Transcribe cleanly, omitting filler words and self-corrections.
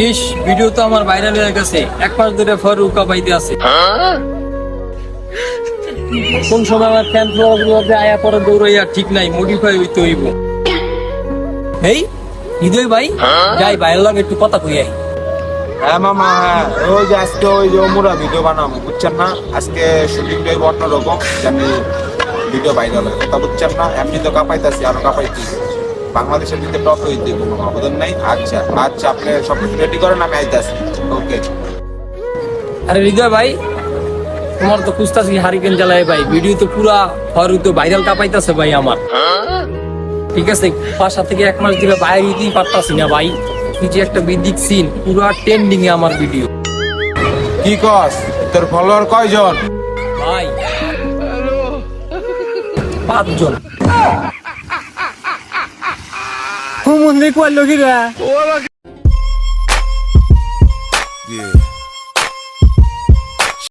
ইস, video তো আমার viral হয়ে গেছে। এক মাস ধরে ফরুকা পাইতে আছে। কোন সময় আমার ফ্যান ফলোয়ারগুলোতে আয়া পরে দৌড়াইয়া ঠিক নাই, মডিফাই হইতে হইব। এই হৃদয় ভাই, যাই ভাইরাল লাগে একটু কথা কই আই। হ্যাঁ মামা, হ্যাঁ ওই যে আজকে ওই যে ওমরা ভিডিও বানাবো, বুঝছেন না? আজকে শুটিংটাই অন্যরকম, জানি ভিডিও ভাইরাল হয়, কথা বুঝছেন না? এমনি তো কাঁপাইতেছি, আরো কাঁপাইছি। বাংলাদেশের দিকে টপ হইতে কোনো অবদান নাই। আচ্ছা আচ্ছা, আপনি সব কিছু রেডি করেন, আমি আইতাছি। ওকে। আরে হৃদয় ভাই, তোমার তো খুঁজতাছি হারিকেন জ্বালায় ভাই। ভিডিও তো পুরা ফরু তো ভাইরাল কাঁপাইতেছে ভাই আমার। ঠিক আছে, বাসা থেকে এক মাস ধরে বাইরে দিতেই পারতাছি না ভাই। কি যে একটা বিদিক সিন, পুরা ট্রেন্ডিং এ আমার ভিডিও। কি কস, তোর ফলোয়ার কয়জন? ভাই 5 জন। হুমন্দি কইলো কি রে? Yeah.